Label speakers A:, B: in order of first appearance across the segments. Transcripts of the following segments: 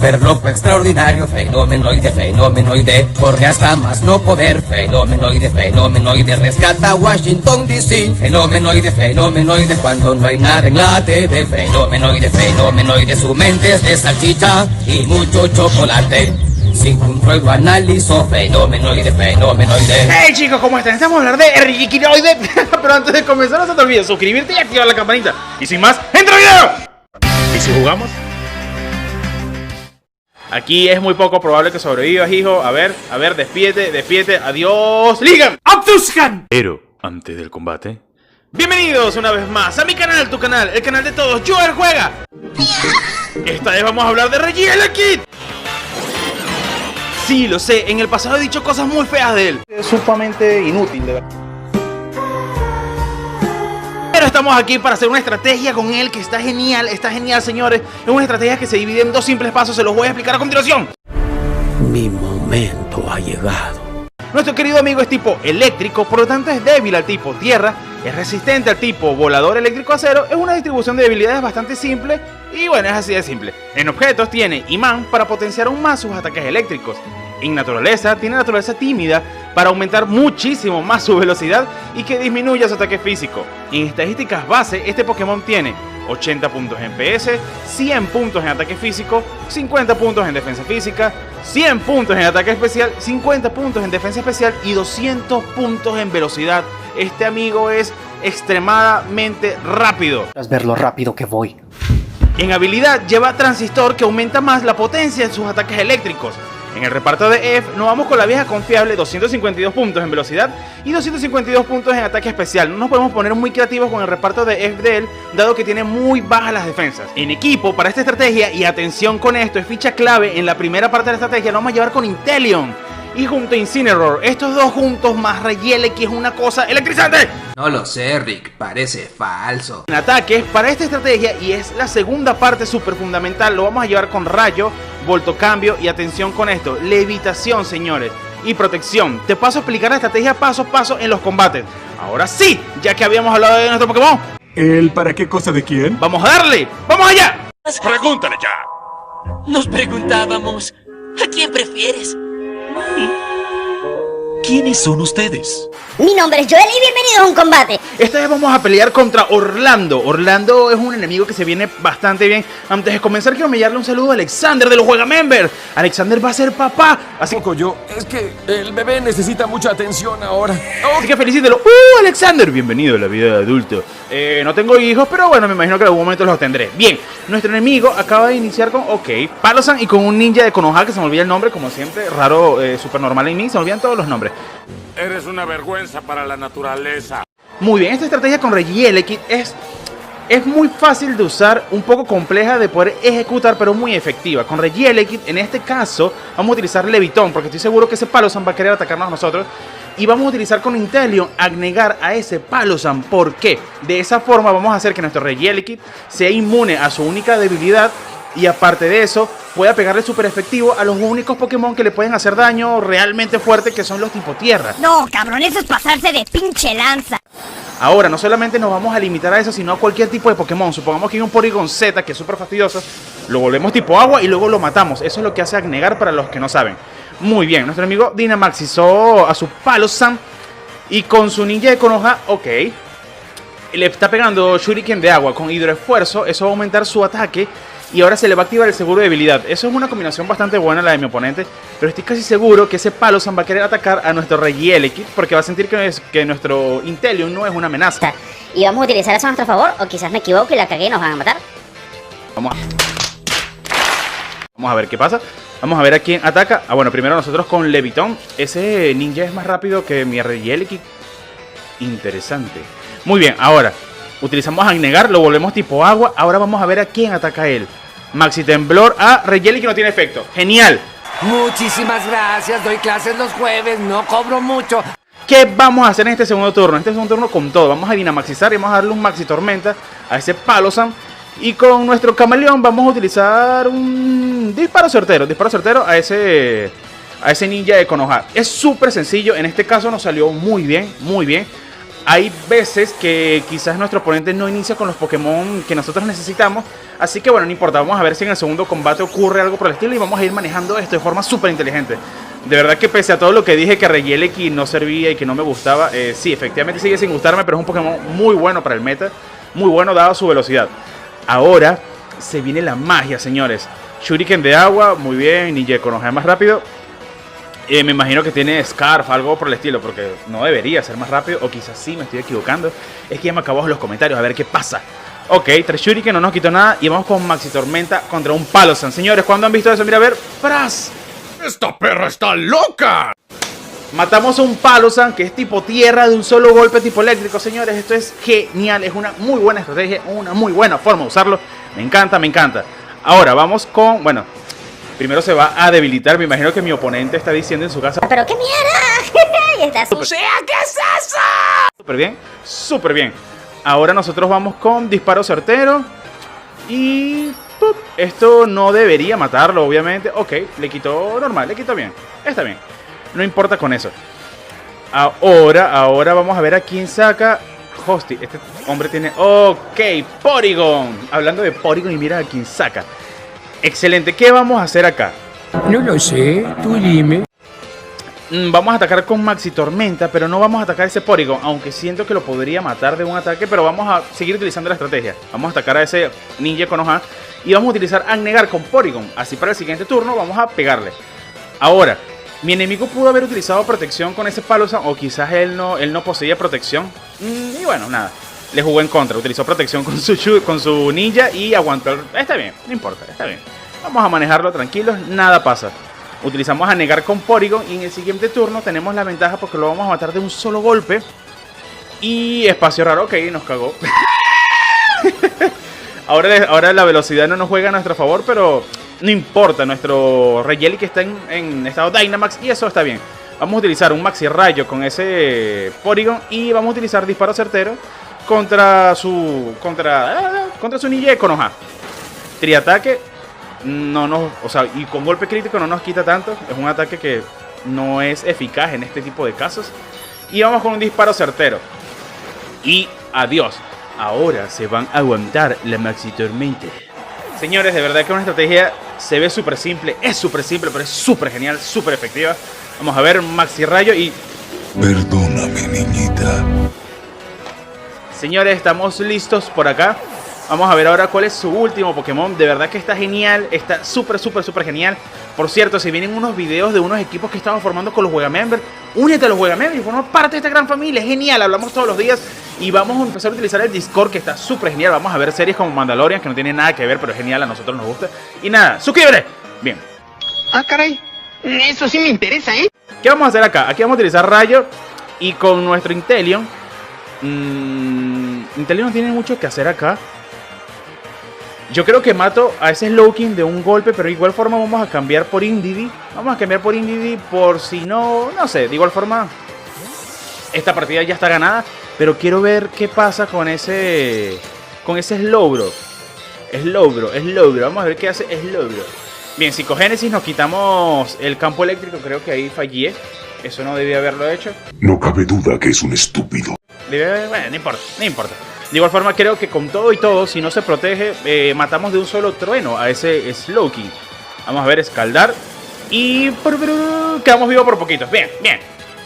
A: super loco extraordinario, fenomenoide, corre hasta más no poder, fenomenoide, rescata a Washington DC, fenomenoide, cuando no hay nada en la TV, fenomenoide, su mente es de salchicha y mucho chocolate. Sin control lo analizo, fenomenoide.
B: Hey chicos, ¿cómo están? Estamos a hablar de Riquinoide. Pero antes de comenzar no se te olvide suscribirte y activar la campanita. Y sin más, ¡entra al video! ¿Y si jugamos? Aquí es muy poco probable que sobrevivas, hijo. A ver, despídete, adiós. ¡Ligan! ¡Abduscan! Pero, antes del combate, bienvenidos una vez más a mi canal, tu canal, el canal de todos, Joel Juega. Esta vez vamos a hablar de Reggie. Sí, lo sé, en el pasado he dicho cosas muy feas de él. Es sumamente inútil, de verdad. Pero estamos aquí para hacer una estrategia con él que está genial, señores. Es una estrategia que se divide en dos simples pasos, se los voy a explicar a continuación.
A: Mi momento ha llegado.
B: Nuestro querido amigo es tipo eléctrico, por lo tanto es débil al tipo tierra, es resistente al tipo volador eléctrico acero, es una distribución de debilidades bastante simple y bueno, es así de simple. En objetos tiene imán para potenciar aún más sus ataques eléctricos. En naturaleza tiene naturaleza tímida para aumentar muchísimo más su velocidad y que disminuya su ataque físico. En estadísticas base, este Pokémon tiene 80 puntos en PS, 100 puntos en ataque físico, 50 puntos en defensa física, 100 puntos en ataque especial, 50 puntos en defensa especial y 200 puntos en velocidad. Este amigo es extremadamente rápido.
C: Vas a ver lo rápido que voy.
B: En habilidad lleva transistor que aumenta más la potencia en sus ataques eléctricos. En el reparto de F nos vamos con la vieja confiable, 252 puntos en velocidad y 252 puntos en ataque especial. No nos podemos poner muy creativos con el reparto de F de él, dado que tiene muy bajas las defensas. En equipo, para esta estrategia, y atención con esto, es ficha clave en la primera parte de la estrategia, lo vamos a llevar con Inteleon. Y junto a Incineroar, estos dos juntos más Reggie, que es una cosa electrizante.
A: No lo sé, Rick, parece falso.
B: En ataques, para esta estrategia, y es la segunda parte súper fundamental, lo vamos a llevar con Rayo, Voltocambio y atención con esto, levitación, señores, y protección. Te paso a explicar la estrategia paso a paso en los combates. Ahora sí, ya que habíamos hablado de nuestro Pokémon.
D: ¿El para qué cosa de quién?
B: ¡Vamos a darle! ¡Vamos allá!
E: Pregúntale ya. Nos preguntábamos, ¿a quién prefieres?
F: ¿Quiénes son ustedes?
G: Mi nombre es Joel y bienvenidos a un combate.
B: Esta vez vamos a pelear contra Orlando. Orlando es un enemigo que se viene bastante bien. Antes de comenzar quiero enviarle un saludo a Alexander de los Juega Member. Alexander va a ser papá. Así
D: Es que el bebé necesita mucha atención ahora.
B: Así que felicítelo. Alexander, bienvenido a la vida de adulto. No tengo hijos, pero bueno, me imagino que en algún momento los tendré. Bien, nuestro enemigo acaba de iniciar con, Palosan y con un ninja de Konoha que se me olvida el nombre, como siempre, raro, super normal en mí, se me olvidan todos los nombres.
H: Eres una vergüenza para la naturaleza.
B: Muy bien, esta estrategia con Reggie es muy fácil de usar, un poco compleja de poder ejecutar, pero muy efectiva. Con Reggie en este caso, vamos a utilizar Levitón, porque estoy seguro que ese Palosan va a querer atacarnos a nosotros. Y vamos a utilizar con Inteleon agnegar a ese Palosan. ¿Por qué? De esa forma vamos a hacer que nuestro Reggie sea inmune a su única debilidad. Y aparte de eso, pueda pegarle súper efectivo a los únicos Pokémon que le pueden hacer daño realmente fuerte, que son los tipo tierra.
G: No, cabrón, eso es pasarse de pinche lanza.
B: Ahora, no solamente nos vamos a limitar a eso, sino a cualquier tipo de Pokémon. Supongamos que hay un Porygon Z que es súper fastidioso, lo volvemos tipo agua y luego lo matamos. Eso es lo que hace agnegar para los que no saben. Muy bien, nuestro amigo Dynamaxizó a su Palosan y con su ninja de Konoha, le está pegando Shuriken de agua con hidroesfuerzo. Eso va a aumentar su ataque y ahora se le va a activar el seguro de debilidad. Eso es una combinación bastante buena la de mi oponente, pero estoy casi seguro que ese Palosan va a querer atacar a nuestro Reggie porque va a sentir que nuestro Inteleon no es una amenaza.
G: ¿Y vamos a utilizar eso a nuestro favor? O quizás me equivoco y la cagué y nos van a matar.
B: Vamos a ver qué pasa. Vamos a ver a quién ataca. Bueno, primero nosotros con Levitón. Ese ninja es más rápido que mi Reggie. Interesante. Muy bien, ahora utilizamos agnegar, lo volvemos tipo agua. Ahora vamos a ver a quién ataca él. Maxi Temblor a Reggie que no tiene efecto. ¡Genial!
A: Muchísimas gracias, doy clases los jueves, no cobro mucho.
B: ¿Qué vamos a hacer en este segundo turno? En este segundo turno con todo. Vamos a dinamaxizar y vamos a darle un Maxi Tormenta a ese Palosan. Y con nuestro Camaleón vamos a utilizar un disparo certero a ese ninja de Konoha. Es súper sencillo, en este caso nos salió muy bien, muy bien. hay veces que quizás nuestro oponente no inicia con los Pokémon que nosotros necesitamos. Así que bueno, no importa, vamos a ver si en el segundo combate ocurre algo por el estilo y vamos a ir manejando esto de forma súper inteligente. De verdad que pese a todo lo que dije que Regieleki no servía y que no me gustaba, sí, efectivamente sigue sin gustarme, pero es un Pokémon muy bueno para el meta, muy bueno dado su velocidad. Ahora se viene la magia, señores. Shuriken de agua, muy bien, Ninja Konoha más rápido. Me imagino que tiene Scarf, algo por el estilo, porque no debería ser más rápido, o quizás sí, me estoy equivocando. Es que ya me acabó en los comentarios, a ver qué pasa. Ok, 3 Shuriken, no nos quitó nada, y vamos con Maxi Tormenta contra un Palosan. Señores, ¿cuándo han visto eso? Mira, a ver, ¡pras!
D: ¡Esta perra está loca!
B: Matamos a un Palosan que es tipo tierra de un solo golpe tipo eléctrico, señores. Esto es genial, es una muy buena estrategia, una muy buena forma de usarlo. Me encanta, me encanta. Ahora vamos con, bueno, primero se va a debilitar. Me imagino que mi oponente está diciendo en su casa:
G: ¡Pero qué mierda! Y está
D: O sea, ¿qué es eso?
B: súper bien, súper bien. Ahora nosotros vamos con disparo certero. Y ¡pup! Esto no debería matarlo, obviamente. Ok, le quitó normal, le quitó bien. Está bien, no importa con eso. Ahora vamos a ver a quién saca. Hostia, este hombre tiene... Ok, Porygon. Hablando de Porygon y mira a quién saca. Excelente, ¿qué vamos a hacer acá?
C: No lo sé, tú dime.
B: Vamos a atacar con Maxi Tormenta, pero no vamos a atacar ese Porygon, aunque siento que lo podría matar de un ataque, pero vamos a seguir utilizando la estrategia. Vamos a atacar a ese Ninja Konoha y vamos a utilizar Agnegar con Porygon. Así para el siguiente turno vamos a pegarle. Ahora, mi enemigo pudo haber utilizado protección con ese Palosan, o quizás él no poseía protección. Y bueno, nada, le jugó en contra. Utilizó protección con su ninja y aguantó. Está bien, no importa, está bien. Vamos a manejarlo tranquilos, nada pasa. Utilizamos a negar con Porygon y en el siguiente turno tenemos la ventaja porque lo vamos a matar de un solo golpe. Y espacio raro, ok, nos cagó. Ahora la velocidad no nos juega a nuestro favor, pero no importa. Nuestro Regieleki está en estado Dynamax y eso está bien. Vamos a utilizar un Maxi Rayo con ese Porygon y vamos a utilizar disparo certero contra su Ninja Konoha. Triataque. O sea, y con golpe crítico no nos quita tanto. Es un ataque que no es eficaz en este tipo de casos. Y vamos con un disparo certero. Y adiós. Ahora se van a aguantar la Maxi Tormenta. Señores, de verdad que una estrategia se ve súper simple. Es súper simple, pero es súper genial, súper efectiva. Vamos a ver, Maxi Rayo y...
I: Perdóname, niñita.
B: Señores, estamos listos por acá. Vamos a ver ahora cuál es su último Pokémon. De verdad que está genial, está súper genial. Por cierto, si vienen unos videos de unos equipos que estamos formando con los Juegamember, únete a los Juegamember y forma parte de esta gran familia. Es genial, hablamos todos los días. Y vamos a empezar a utilizar el Discord, que está súper genial. Vamos a ver series como Mandalorian, que no tiene nada que ver, pero es genial, a nosotros nos gusta. Y nada, ¡suscríbete! Bien.
J: Ah, caray, eso sí me interesa, ¿eh?
B: ¿Qué vamos a hacer acá? Aquí vamos a utilizar Rayo. Y con nuestro Inteleon, Inteleon no tiene mucho que hacer acá. Yo creo que mato a ese Slowking de un golpe, pero de igual forma vamos a cambiar por Indeedee. Vamos a cambiar por Indeedee por si no sé, de igual forma esta partida ya está ganada, pero quiero ver qué pasa con ese Slowbro. Slowbro, vamos a ver qué hace Slowbro. Bien, Psicogénesis, nos quitamos el campo eléctrico, creo que ahí fallé. Eso no debía haberlo hecho.
I: No cabe duda que es un estúpido.
B: Bueno, no importa. De igual forma creo que con todo y todo, si no se protege, matamos de un solo trueno a ese Slowking. Vamos a ver, escaldar. Y quedamos vivos por poquito. Bien,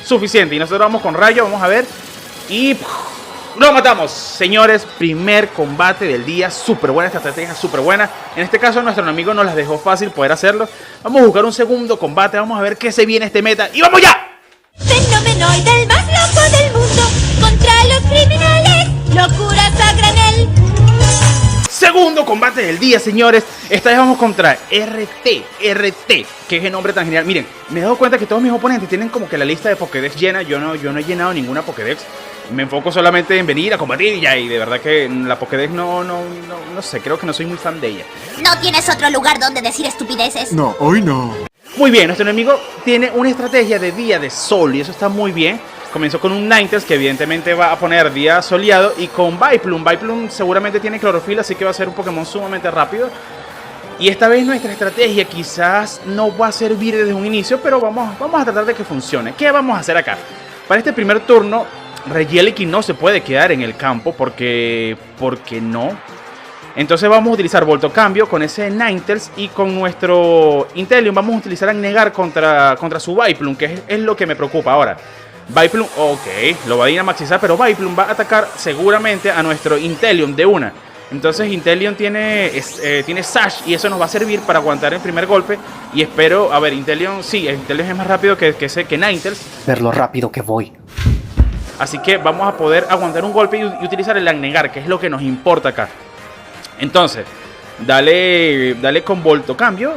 B: suficiente. Y nosotros vamos con Rayo, vamos a ver. Y lo matamos. Señores, primer combate del día. Súper buena esta estrategia, súper buena. En este caso nuestro enemigo nos las dejó fácil poder hacerlo. Vamos a buscar un segundo combate. Vamos a ver qué se viene este meta. ¡Y vamos ya!
K: Fenomenoide, el más loco del mundo, contra los criminales, locuras a granel.
B: Segundo combate del día, señores. Esta vez vamos contra RT, que es el nombre tan genial. Miren, me he dado cuenta que todos mis oponentes tienen como que la lista de Pokédex llena. Yo no he llenado ninguna Pokédex. Me enfoco solamente en venir a combatir y ya. Y de verdad que la Pokédex no sé, creo que no soy muy fan de ella.
K: ¿No tienes otro lugar donde decir estupideces?
I: No, hoy no.
B: Muy bien, nuestro enemigo tiene una estrategia de día de sol y eso está muy bien. Comenzó con un Ninetales que evidentemente va a poner día soleado y con Vileplume. Vileplume seguramente tiene clorofila, así que va a ser un Pokémon sumamente rápido. Y esta vez nuestra estrategia quizás no va a servir desde un inicio, pero vamos a tratar de que funcione. ¿Qué vamos a hacer acá? Para este primer turno Regieleki no se puede quedar en el campo porque no. Entonces vamos a utilizar Voltocambio con ese Ninetales y con nuestro Inteleon vamos a utilizar Agnegar contra su Vileplume, que es lo que me preocupa ahora. Vileplume, ok, lo va a Dynamaxizar, pero Vileplume va a atacar seguramente a nuestro Inteleon de una. Entonces Inteleon tiene Sash y eso nos va a servir para aguantar el primer golpe. Y espero, a ver, Inteleon, sí, Inteleon es más rápido que Ninetales.
C: Ver lo rápido que voy.
B: Así que vamos a poder aguantar un golpe y utilizar el Agnegar, que es lo que nos importa acá. Entonces, dale con Voltocambio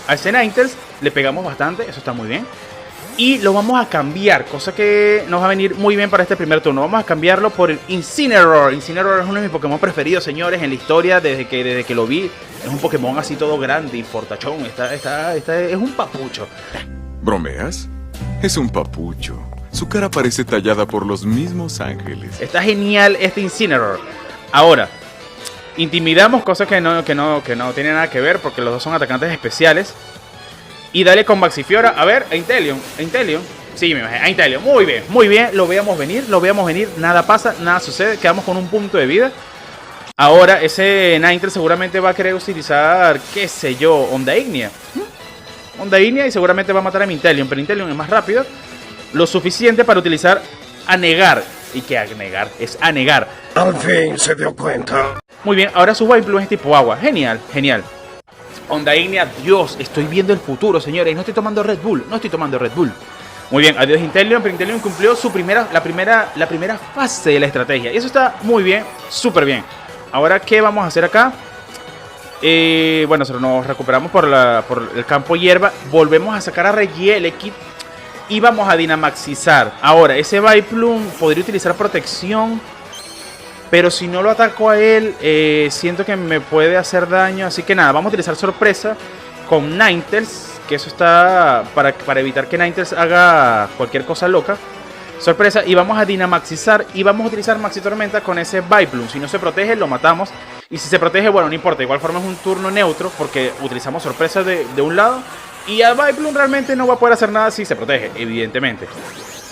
B: a ese Ninetales, le pegamos bastante, eso está muy bien. Y lo vamos a cambiar, cosa que nos va a venir muy bien para este primer turno. Vamos a cambiarlo por el Incineroar. Incineroar es uno de mis Pokémon preferidos, señores, en la historia, desde que lo vi. Es un Pokémon así todo grande y fortachón, es un papucho.
L: ¿Bromeas? Es un papucho. Su cara parece tallada por los mismos ángeles.
B: Está genial este Incineroar. Ahora, intimidamos, cosas que no tiene nada que ver porque los dos son atacantes especiales. Y dale con Maxifiora, a ver, a Inteleon. Sí, me imagino, a Inteleon, muy bien, lo veíamos venir, nada pasa, nada sucede, quedamos con un punto de vida. Ahora ese Ninetales seguramente va a querer utilizar, qué sé yo, Onda Ignea. Onda Ignea y seguramente va a matar a mi Inteleon, pero Inteleon es más rápido, lo suficiente para utilizar Anegar. ¿Y qué Anegar? Es Anegar.
C: Al fin se dio cuenta.
B: Muy bien, ahora su Vileplume es tipo agua, genial. Onda Ignea, Dios, estoy viendo el futuro, señores. No estoy tomando Red Bull. Muy bien, adiós Inteleon, pero Inteleon cumplió la primera fase de la estrategia. Y eso está muy bien, súper bien. Ahora, ¿qué vamos a hacer acá? Bueno, nos recuperamos por el campo hierba. Volvemos a sacar a Regieleki y vamos a Dynamaxizar. Ahora, ese Vileplume podría utilizar protección, pero si no lo ataco a él, siento que me puede hacer daño. Así que nada, vamos a utilizar sorpresa con Ninetales, que eso está para evitar que Ninetales haga cualquier cosa loca. Sorpresa, y vamos a Dynamaxizar y vamos a utilizar Maxi Tormenta con ese Vileplume. Si no se protege, lo matamos. Y si se protege, bueno, no importa. De igual forma es un turno neutro porque utilizamos sorpresa de un lado. Y al Vileplume realmente no va a poder hacer nada si se protege, evidentemente.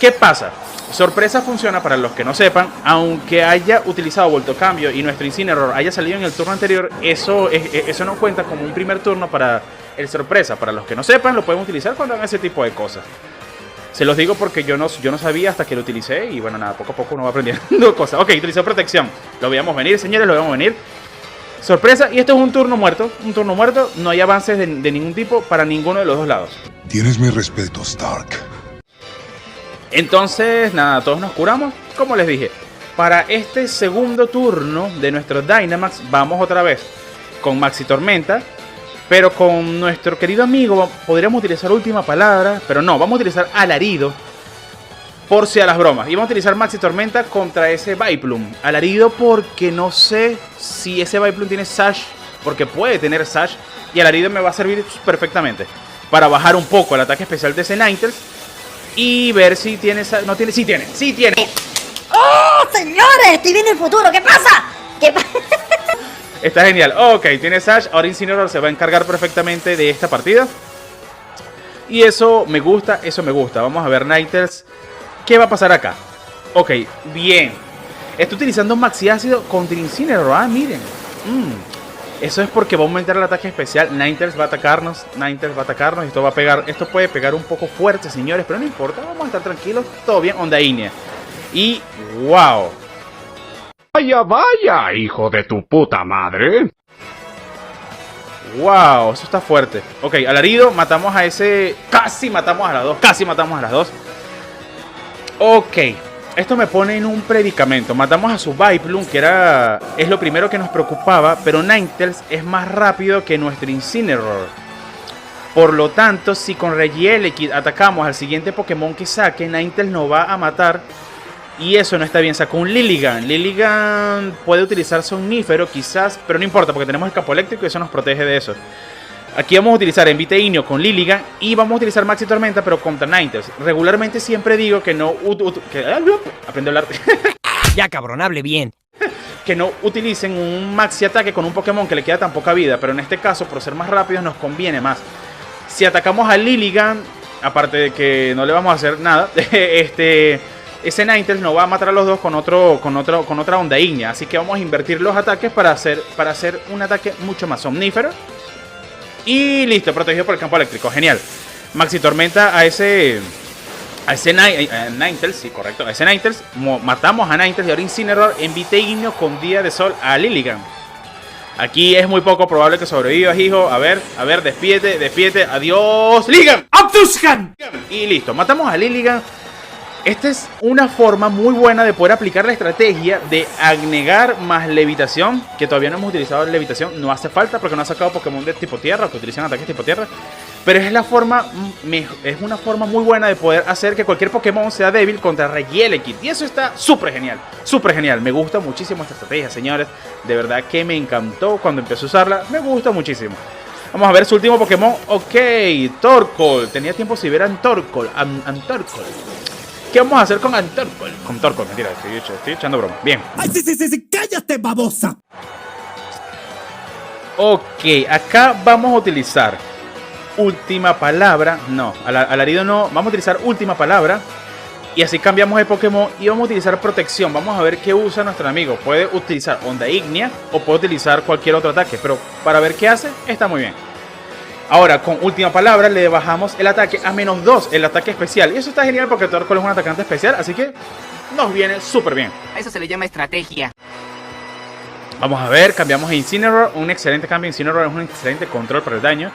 B: ¿Qué pasa? Sorpresa funciona para los que no sepan. Aunque haya utilizado Voltocambio y nuestro Incineroar haya salido en el turno anterior, eso no cuenta como un primer turno para el sorpresa. Para los que no sepan, lo pueden utilizar cuando hagan ese tipo de cosas. Se los digo porque yo no sabía hasta que lo utilicé. Y bueno, nada, poco a poco uno va aprendiendo cosas. Ok, utilizó protección. Lo veíamos venir, señores, lo veíamos venir. Sorpresa, y esto es un turno muerto. No hay avances de ningún tipo para ninguno de los dos lados.
I: Tienes mi respeto, Stark.
B: Entonces, nada, todos nos curamos. Como les dije, para este segundo turno de nuestro Dynamax, vamos otra vez con Maxi Tormenta. Pero con nuestro querido amigo podríamos utilizar última palabra. Pero no, vamos a utilizar Alarido, por si a las bromas. Y vamos a utilizar Maxi Tormenta contra ese Vileplume. Alarido porque no sé si ese Vileplume tiene Sash, porque puede tener Sash. Y Alarido me va a servir perfectamente para bajar un poco el ataque especial de ese Ninetales. Y ver si tiene Sash. No tiene, sí tiene.
G: ¡Oh, señores! Estoy viendo el futuro. ¿Qué pasa?
B: Está genial. Ok, tiene Sash. Ahora Incineroar se va a encargar perfectamente de esta partida. Y eso me gusta, Vamos a ver Ninetales. ¿Qué va a pasar acá? Ok, bien. Estoy utilizando Maxi Ácido contra Incineroar. Miren. Eso es porque va a aumentar el ataque especial. Ninetales va a atacarnos. Y esto va a pegar. Esto puede pegar un poco fuerte, señores. Pero no importa. Vamos a estar tranquilos. Todo bien. Onda Ignea. Y wow.
H: Vaya, hijo de tu puta madre.
B: Wow, eso está fuerte. Ok, Alarido, matamos a ese. Casi matamos a las dos. Ok, esto me pone en un predicamento. Matamos a su Vileplume, que es lo primero que nos preocupaba. Pero Ninetales es más rápido que nuestro Incineroar. Por lo tanto, si con Regieleki atacamos al siguiente Pokémon que saque, Ninetales nos va a matar. Y eso no está bien. Sacó un Lilligant. Lilligant puede utilizar Somnífero quizás, pero no importa porque tenemos el campo eléctrico y eso nos protege de eso. Aquí vamos a utilizar Envite Igneo con Lilligant y vamos a utilizar Maxi Tormenta pero contra Ninetales. Regularmente siempre digo que no... aprende a hablar.
C: Ya, cabrón, hable bien.
B: Que no utilicen un Maxi Ataque con un Pokémon que le queda tan poca vida, pero en este caso, por ser más rápidos, nos conviene más. Si atacamos a Lilligant, aparte de que no le vamos a hacer nada, ese Ninetales no va a matar a los dos con otra onda ígnea. Así que vamos a invertir los ataques para hacer un ataque mucho más somnífero. Y listo, protegido por el campo eléctrico. Genial. Maxi Tormenta a ese Ninetales, sí, correcto. A ese Ninetales, matamos a Ninetales y ahora Incineroar, envite ignio con Día de Sol a Lilligant. Aquí es muy poco probable que sobrevivas, hijo. A ver, despídete. Adiós, Lilligant.
C: ¡Abduscan!
B: Y listo, matamos a Lilligant. Esta es una forma muy buena de poder aplicar la estrategia de agnegar más levitación, que todavía no hemos utilizado levitación, no hace falta porque no ha sacado Pokémon de tipo tierra o que utilizan ataques tipo tierra, pero es una forma muy buena de poder hacer que cualquier Pokémon sea débil contra Regieleki, y eso está súper genial, me gusta muchísimo esta estrategia, señores, de verdad que me encantó cuando empecé a usarla, me gusta muchísimo. Vamos a ver su último Pokémon, ok, Torkoal, tenía tiempo sin ver a Antorkoal. ¿Qué vamos a hacer con Antorkoal? Con Torkoal, mentira, estoy echando broma. Bien.
C: ¡Ay, sí! ¡Cállate, babosa!
B: Ok, acá vamos a utilizar última palabra. No, alarido no. Vamos a utilizar última palabra. Y así cambiamos de Pokémon y vamos a utilizar protección. Vamos a ver qué usa nuestro amigo. Puede utilizar onda ígnea o puede utilizar cualquier otro ataque. Pero para ver qué hace, está muy bien. Ahora, con última palabra, le bajamos el ataque a -2, el ataque especial. Y eso está genial porque Torkoal es un atacante especial, así que nos viene súper bien.
J: A eso se le llama estrategia.
B: Vamos a ver, cambiamos a Incineroar, un excelente cambio. Incineroar es un excelente control para el daño.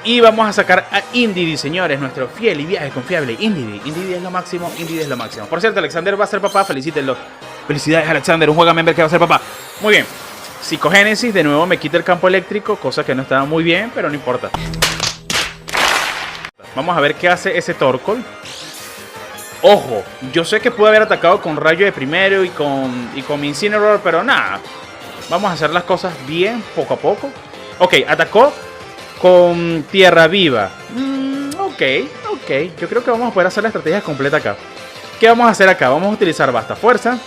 B: Y vamos a sacar a Indeedee, señores, nuestro fiel y viaje confiable. Indeedee es lo máximo, Por cierto, Alexander va a ser papá, felicítenlo. Felicidades, Alexander, un juega member que va a ser papá. Muy bien. Psicogénesis, de nuevo me quita el campo eléctrico, cosa que no estaba muy bien, pero no importa. Vamos a ver qué hace ese Torkoal. Ojo, yo sé que pude haber atacado con rayo de primero y con mi Incineroar, pero nada. Vamos a hacer las cosas bien, poco a poco. Ok, atacó con Tierra Viva. Ok. Yo creo que vamos a poder hacer la estrategia completa acá. ¿Qué vamos a hacer acá? Vamos a utilizar Basta Fuerza.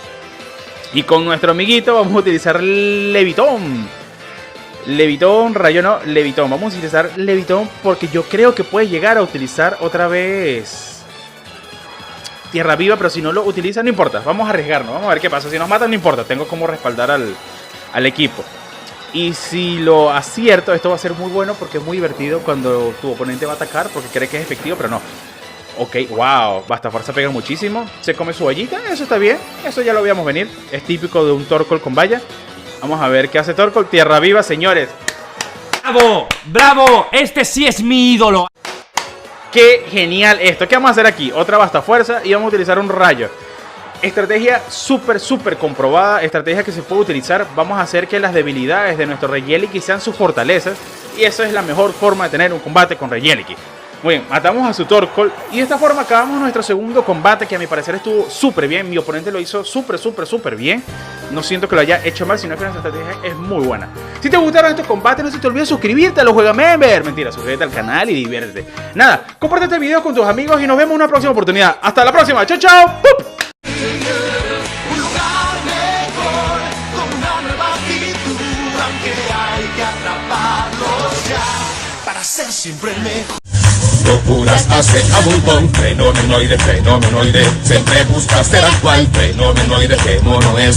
B: Y con nuestro amiguito vamos a utilizar Levitón. Rayo no, Levitón. Vamos a utilizar Levitón porque yo creo que puede llegar a utilizar otra vez Tierra Viva, pero si no lo utiliza no importa. Vamos a arriesgarnos, vamos a ver qué pasa. Si nos matan no importa, tengo como respaldar al equipo. Y si lo acierto, esto va a ser muy bueno porque es muy divertido cuando tu oponente va a atacar porque cree que es efectivo, pero no. Ok, wow, Basta Fuerza pega muchísimo. Se come su vallita, eso está bien. Eso ya lo veíamos venir. Es típico de un Torkoal con valla. Vamos a ver qué hace Torkoal. Tierra Viva, señores.
C: ¡Bravo! ¡Bravo! Este sí es mi ídolo.
B: Qué genial esto. ¿Qué vamos a hacer aquí? Otra Basta Fuerza y vamos a utilizar un rayo. Estrategia súper comprobada. Estrategia que se puede utilizar. Vamos a hacer que las debilidades de nuestro Regieleki sean sus fortalezas. Y eso es la mejor forma de tener un combate con Regieleki. Muy bien, matamos a su Torkoal y de esta forma acabamos nuestro segundo combate que a mi parecer estuvo súper bien. Mi oponente lo hizo súper bien. No siento que lo haya hecho mal, sino que nuestra estrategia es muy buena. Si te gustaron estos combates, no se te olvide suscribirte a los Juega Member. Mentira, suscríbete al canal y diviértete. Nada, comparte este video con tus amigos y nos vemos en una próxima oportunidad. Hasta la próxima, chao, chao. ¡Pup!
F: Ser siempre el mejor.
A: Locuras hace a montón, fenomenoide, siempre busca ser actual, fenomenoide, que mono es.